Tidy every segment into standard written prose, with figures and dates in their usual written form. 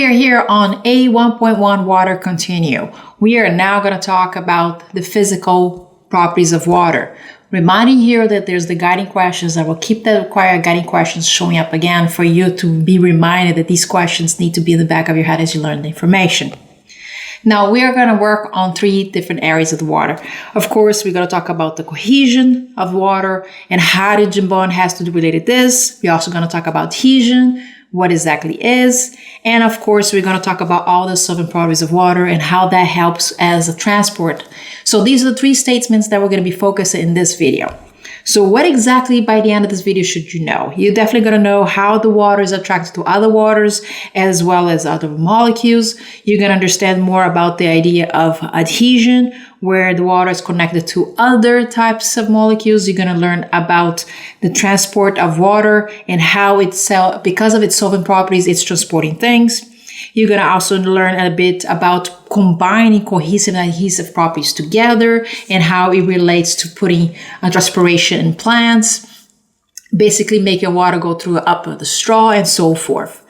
are here on A1.1 Water Continue. We are now going to talk about the physical properties of water. Reminding here that there's the guiding questions. I will keep the required guiding questions showing up again for you to be reminded that these questions need to be in the back of your head as you learn the information. Now we are going to work on 3 different areas of the water. Of course, we're going to talk about the cohesion of water and hydrogen bond has to do related to this. We're also going to talk about adhesion, what exactly is, and of course we're going to talk about all the solvent properties of water and how that helps as a transport. So these are the 3 statements that we're going to be focusing in this video. So what exactly by the end of this video should you know? You're definitely going to know how the water is attracted to other waters as well as other molecules. You're going to understand more about the idea of adhesion, where the water is connected to other types of molecules. You're going to learn about the transport of water and how because of its solvent properties, it's transporting things. You're going to also learn a bit about combining cohesive and adhesive properties together and how it relates to putting transpiration in plants, basically making water go through up the straw and so forth.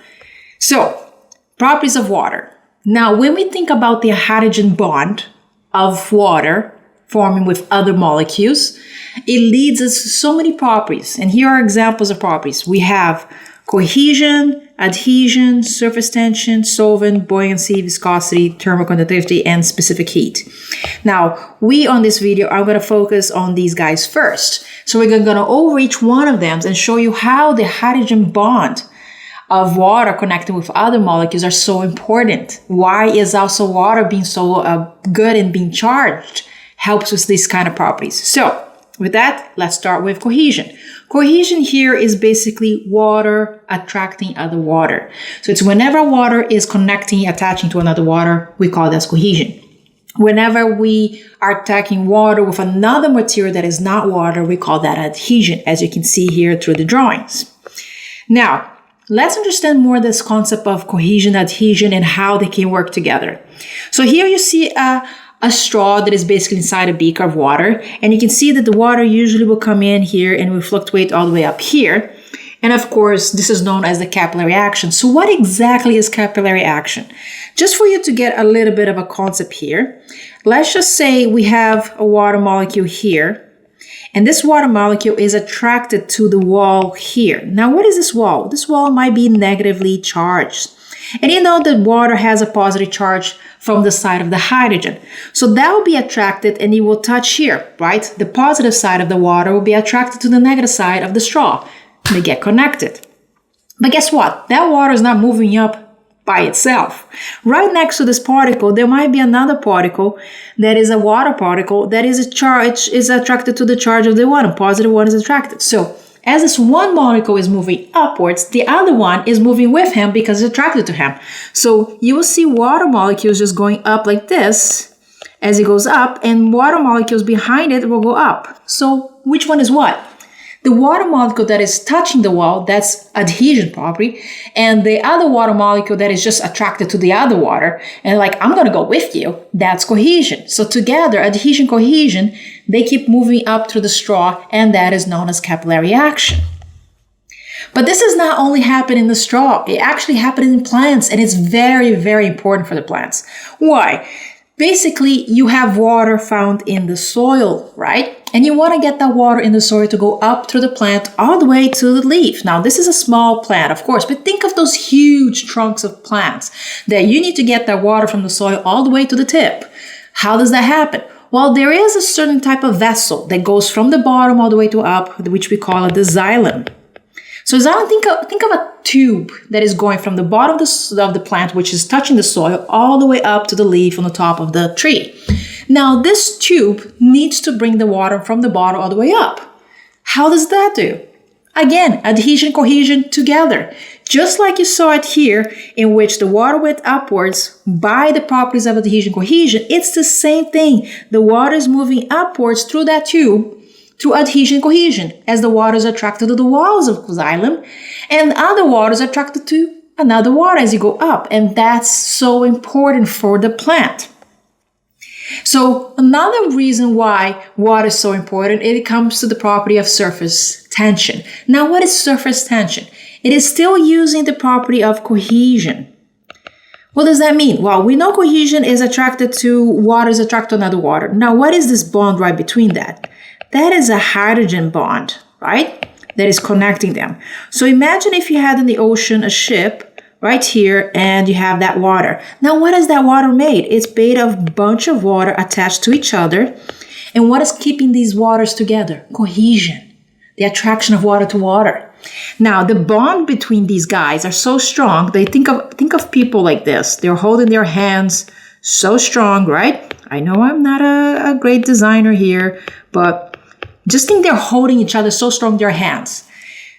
So, properties of water. Now, when we think about the hydrogen bond of water forming with other molecules, it leads us to so many properties. And here are examples of properties. We have cohesion, adhesion, surface tension, solvent, buoyancy, viscosity, thermal conductivity, and specific heat. Now, we on this video are going to focus on these guys first. So we're going to go over each one of them and show you how the hydrogen bond of water connecting with other molecules are so important. Why is also water being so good and being charged helps with these kind of properties. So with that, let's start with cohesion. Cohesion here is basically water attracting other water. So it's whenever water is attaching to another water, we call that cohesion. Whenever we are attacking water with another material that is not water, we call that adhesion, as you can see here through the drawings. Now, let's understand more this concept of cohesion, adhesion, and how they can work together. So here you see a straw that is basically inside a beaker of water. And you can see that the water usually will come in here and will fluctuate all the way up here. And of course, this is known as the capillary action. So what exactly is capillary action? Just for you to get a little bit of a concept here, let's just say we have a water molecule here. And this water molecule is attracted to the wall here. Now, what is this wall? This wall might be negatively charged. And you know that water has a positive charge from the side of the hydrogen. So that will be attracted and it will touch here, right? The positive side of the water will be attracted to the negative side of the straw. They get connected. But guess what? That water is not moving up by itself. Right next to this particle, there might be another particle that is a water particle that is attracted to the charge of the one. A positive one is attracted. So as this one molecule is moving upwards, the other one is moving with him because it's attracted to him. So you will see water molecules just going up like this as it goes up, and water molecules behind it will go up. So which one is what? The water molecule that is touching the wall, that's adhesion property, and the other water molecule that is just attracted to the other water, and like, I'm going to go with you, that's cohesion. So together, adhesion, cohesion, they keep moving up through the straw, and that is known as capillary action. But this does not only happen in the straw, it actually happens in plants, and it's very, very important for the plants. Why? Basically, you have water found in the soil, right? And you want to get that water in the soil to go up through the plant all the way to the leaf. Now, this is a small plant, of course, but think of those huge trunks of plants that you need to get that water from the soil all the way to the tip. How does that happen? Well, there is a certain type of vessel that goes from the bottom all the way to up, which we call it the xylem. So xylem, think of a tube that is going from the bottom of the plant, which is touching the soil, all the way up to the leaf on the top of the tree. Now, this tube needs to bring the water from the bottom all the way up. How does that do? Again, adhesion, cohesion together. Just like you saw it here, in which the water went upwards by the properties of adhesion, cohesion, it's the same thing. The water is moving upwards through that tube through adhesion, cohesion, as the water is attracted to the walls of xylem, and other water is attracted to another water as you go up. And that's so important for the plant. So another reason why water is so important, it comes to the property of surface tension. Now, what is surface tension? It is still using the property of cohesion. What does that mean? Well, we know cohesion is attracted to water, is attracted to another water. Now, what is this bond right between that? That is a hydrogen bond, right? That is connecting them. So imagine if you had in the ocean a ship right here and you have that water. Now, what is that water made? It's made of a bunch of water attached to each other. And what is keeping these waters together? Cohesion, the attraction of water to water. Now, the bond between these guys are so strong. They think of people like this. They're holding their hands so strong, right? I know I'm not a great designer here, but just think they're holding each other so strong, their hands.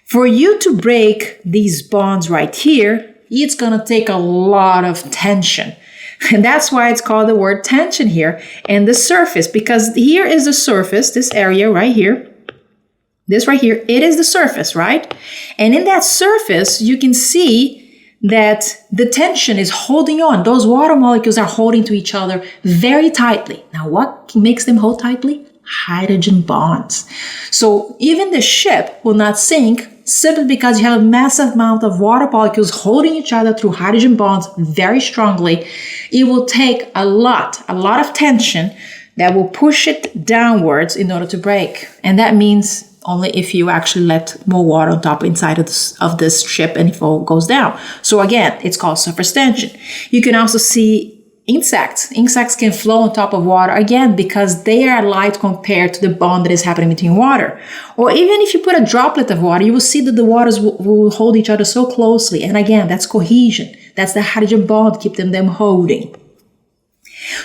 For you to break these bonds right here, it's going to take a lot of tension. And that's why it's called the word tension here. And the surface, because here is the surface, this area right here. This right here, it is the surface, right? And in that surface, you can see that the tension is holding on. Those water molecules are holding to each other very tightly. Now, what makes them hold tightly? Hydrogen bonds. So even the ship will not sink simply because you have a massive amount of water molecules holding each other through hydrogen bonds very strongly. It will take a lot of tension that will push it downwards in order to break. And that means only if you actually let more water on top inside of this ship and it all goes down. So again, it's called surface tension. You can also see insects. Insects can flow on top of water again because they are light compared to the bond that is happening between water. Or even if you put a droplet of water, you will see that the waters will hold each other so closely. And again, that's cohesion. That's the hydrogen bond keeping them holding.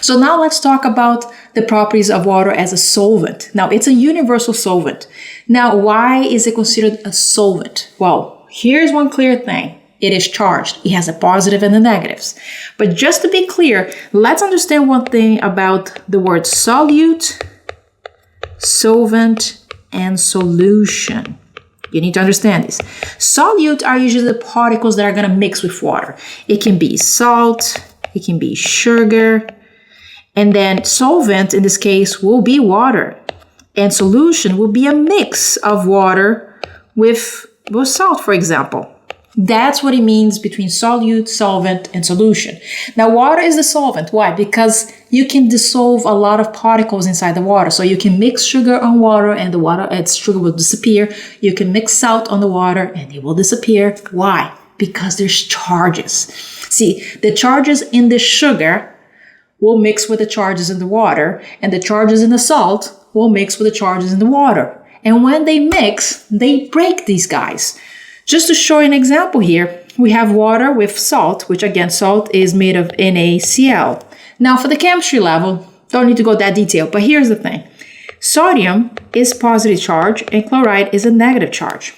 So now let's talk about the properties of water as a solvent. Now, it's a universal solvent. Now, why is it considered a solvent? Well, here's one clear thing. It is charged. It has a positive and the negatives. But just to be clear, let's understand one thing about the word solute, solvent, and solution. You need to understand this. Solute are usually the particles that are going to mix with water. It can be salt, it can be sugar, and then solvent in this case will be water. And solution will be a mix of water with salt, for example. That's what it means between solute, solvent, and solution. Now, water is the solvent. Why? Because you can dissolve a lot of particles inside the water. So you can mix sugar on water and sugar will disappear. You can mix salt on the water and it will disappear. Why? Because there's charges. See, the charges in the sugar will mix with the charges in the water, and the charges in the salt will mix with the charges in the water. And when they mix, they break these guys. Just to show you an example here, we have water with salt, which again, salt is made of NaCl. Now for the chemistry level, don't need to go that detail, but here's the thing. Sodium is positive charge and chloride is a negative charge.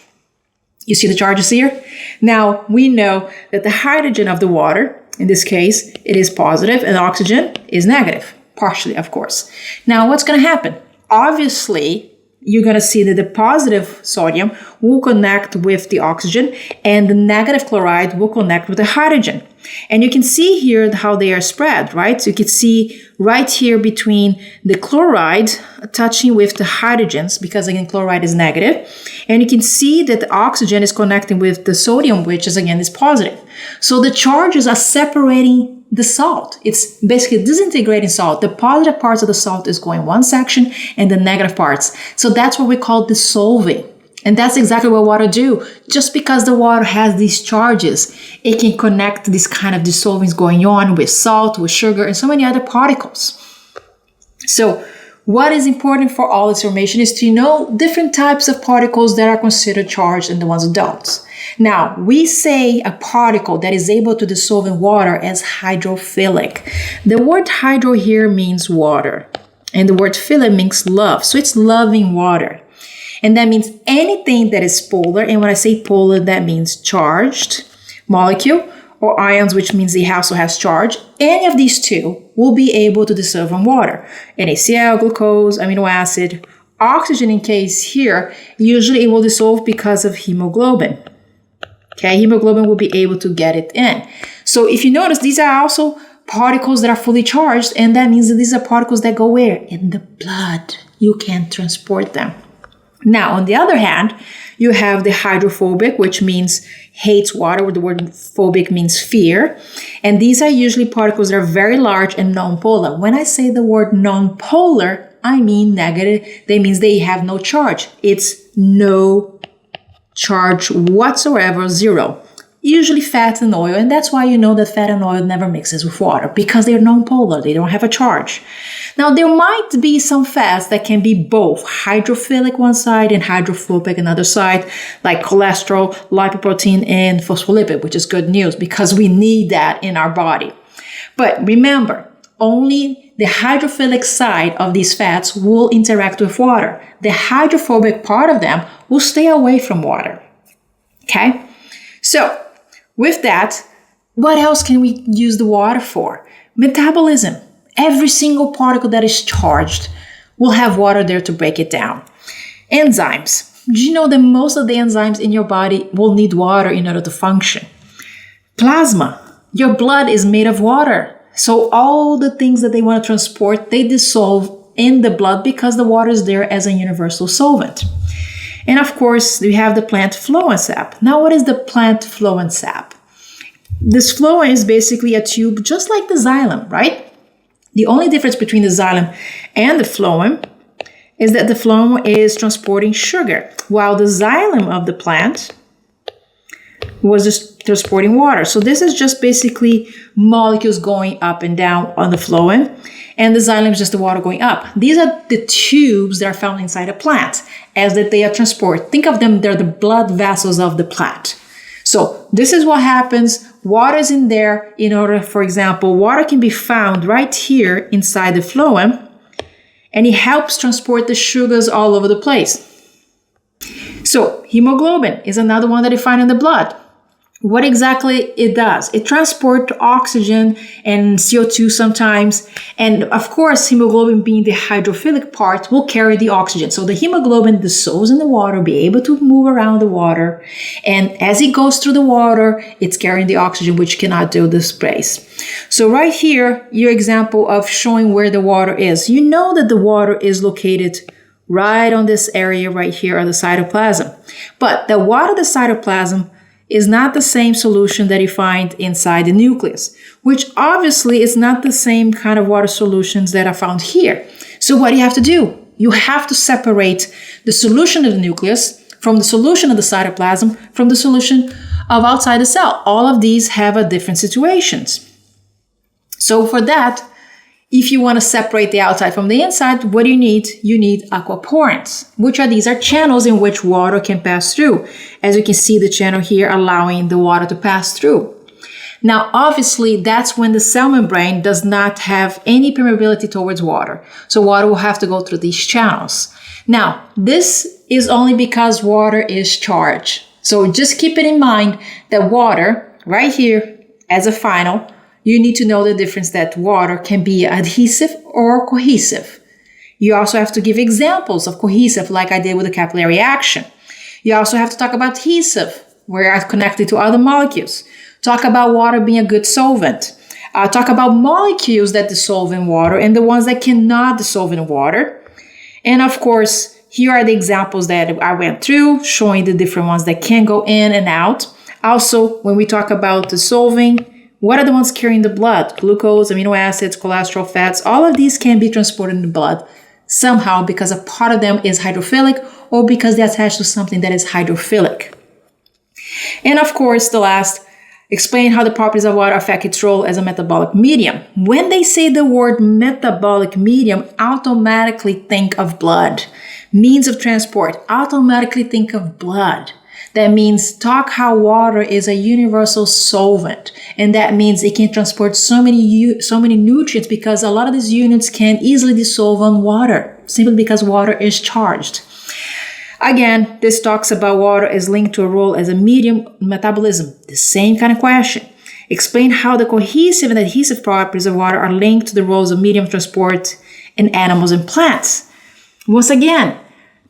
You see the charges here? Now we know that the hydrogen of the water, in this case, it is positive and oxygen is negative, partially, of course. Now, what's going to happen? Obviously, you're going to see that the positive sodium will connect with the oxygen and the negative chloride will connect with the hydrogen. And you can see here how they are spread, right? So you can see right here between the chloride touching with the hydrogens, because again, chloride is negative. And you can see that the oxygen is connecting with the sodium, which is again is positive. So the charges are separating the salt. It's basically disintegrating salt. The positive parts of the salt is going one section and the negative parts. So that's what we call dissolving. And that's exactly what water do. Just because the water has these charges, it can connect this kind of dissolvings going on with salt, with sugar, and so many other particles. So what is important for all this information is to know different types of particles that are considered charged and the ones that don't. Now, we say a particle that is able to dissolve in water as hydrophilic. The word hydro here means water, and the word philem means love. So it's loving water. And that means anything that is polar, and when I say polar, that means charged molecule, or ions, which means it also has charge. Any of these two will be able to dissolve in water. NaCl, glucose, amino acid, oxygen in case here, usually it will dissolve because of hemoglobin. Okay, hemoglobin will be able to get it in. So if you notice, these are also particles that are fully charged, and that means that these are particles that go where? In the blood. You can transport them. Now, on the other hand, you have the hydrophobic, which means hates water. The word phobic means fear. And these are usually particles that are very large and non-polar. When I say the word non-polar, I mean negative. That means they have no charge. It's no charge whatsoever, zero. Usually fat and oil, and that's why you know that fat and oil never mixes with water, because they're non-polar, they don't have a charge. Now, there might be some fats that can be both hydrophilic one side and hydrophobic another side, like cholesterol, lipoprotein, and phospholipid, which is good news because we need that in our body. But remember, only the hydrophilic side of these fats will interact with water. The hydrophobic part of them will stay away from water. Okay? So, with that, what else can we use the water for? Metabolism. Every single particle that is charged will have water there to break it down. Enzymes. Do you know that most of the enzymes in your body will need water in order to function? Plasma. Your blood is made of water. So all the things that they want to transport, they dissolve in the blood because the water is there as a universal solvent. And of course, we have the plant phloem sap. Now, what is the plant phloem sap? This phloem is basically a tube just like the xylem, right? The only difference between the xylem and the phloem is that the phloem is transporting sugar, while the xylem of the plant was just transporting water. So this is just basically molecules going up and down on the phloem, and the xylem is just the water going up. These are the tubes that are found inside a plant, as that they are transport. Think of them, they're the blood vessels of the plant. So this is what happens. Water is in there in order, for example, water can be found right here inside the phloem, and it helps transport the sugars all over the place. So hemoglobin is another one that you find in the blood. What exactly it does? It transports oxygen and CO2 sometimes. And of course, hemoglobin being the hydrophilic part will carry the oxygen. So the hemoglobin dissolves in the water, be able to move around the water. And as it goes through the water, it's carrying the oxygen, which cannot do this place. So right here, your example of showing where the water is. You know that the water is located right on this area right here on the cytoplasm. But the water of the cytoplasm is not the same solution that you find inside the nucleus, which obviously is not the same kind of water solutions that are found here. So what do you have to do? You have to separate the solution of the nucleus from the solution of the cytoplasm from the solution of outside the cell. All of these have a different situations. So for that, if you want to separate the outside from the inside, what do you need? You need aquaporins, which are these are channels in which water can pass through. As you can see, the channel here allowing the water to pass through. Now, obviously, that's when the cell membrane does not have any permeability towards water. So water will have to go through these channels. Now, this is only because water is charged. So just keep it in mind that water, right here, as a final, you need to know the difference that water can be adhesive or cohesive. You also have to give examples of cohesive, like I did with the capillary action. You also have to talk about adhesive, where it's connected to other molecules. Talk about water being a good solvent. Talk about molecules that dissolve in water and the ones that cannot dissolve in water. And of course, here are the examples that I went through, showing the different ones that can go in and out. Also, when we talk about dissolving, what are the ones carrying the blood? Glucose, amino acids, cholesterol, fats, all of these can be transported in the blood somehow because a part of them is hydrophilic or because they're attached to something that is hydrophilic. And of course, the last, explain how the properties of water affect its role as a metabolic medium. When they say the word metabolic medium, automatically think of blood. Means of transport, automatically think of blood. That means talk how water is a universal solvent. And that means it can transport so many nutrients because a lot of these units can easily dissolve on water, simply because water is charged. Again, this talks about water is linked to a role as a medium metabolism. The same kind of question. Explain how the cohesive and adhesive properties of water are linked to the roles of medium transport in animals and plants. Once again,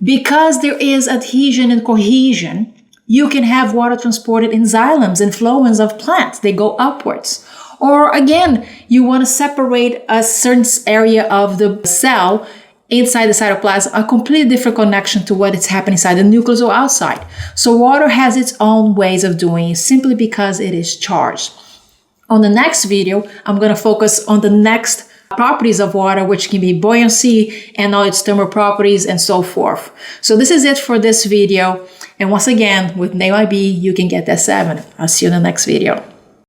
because there is adhesion and cohesion, you can have water transported in xylems and phloems of plants. They go upwards. Or again, you want to separate a certain area of the cell inside the cytoplasm, a completely different connection to what is happening inside the nucleus or outside. So water has its own ways of doing it simply because it is charged. On the next video, I'm going to focus on the next properties of water, which can be buoyancy and all its thermal properties and so forth. So this is it for this video. And once again, with NAIB, you can get that 7. I'll see you in the next video.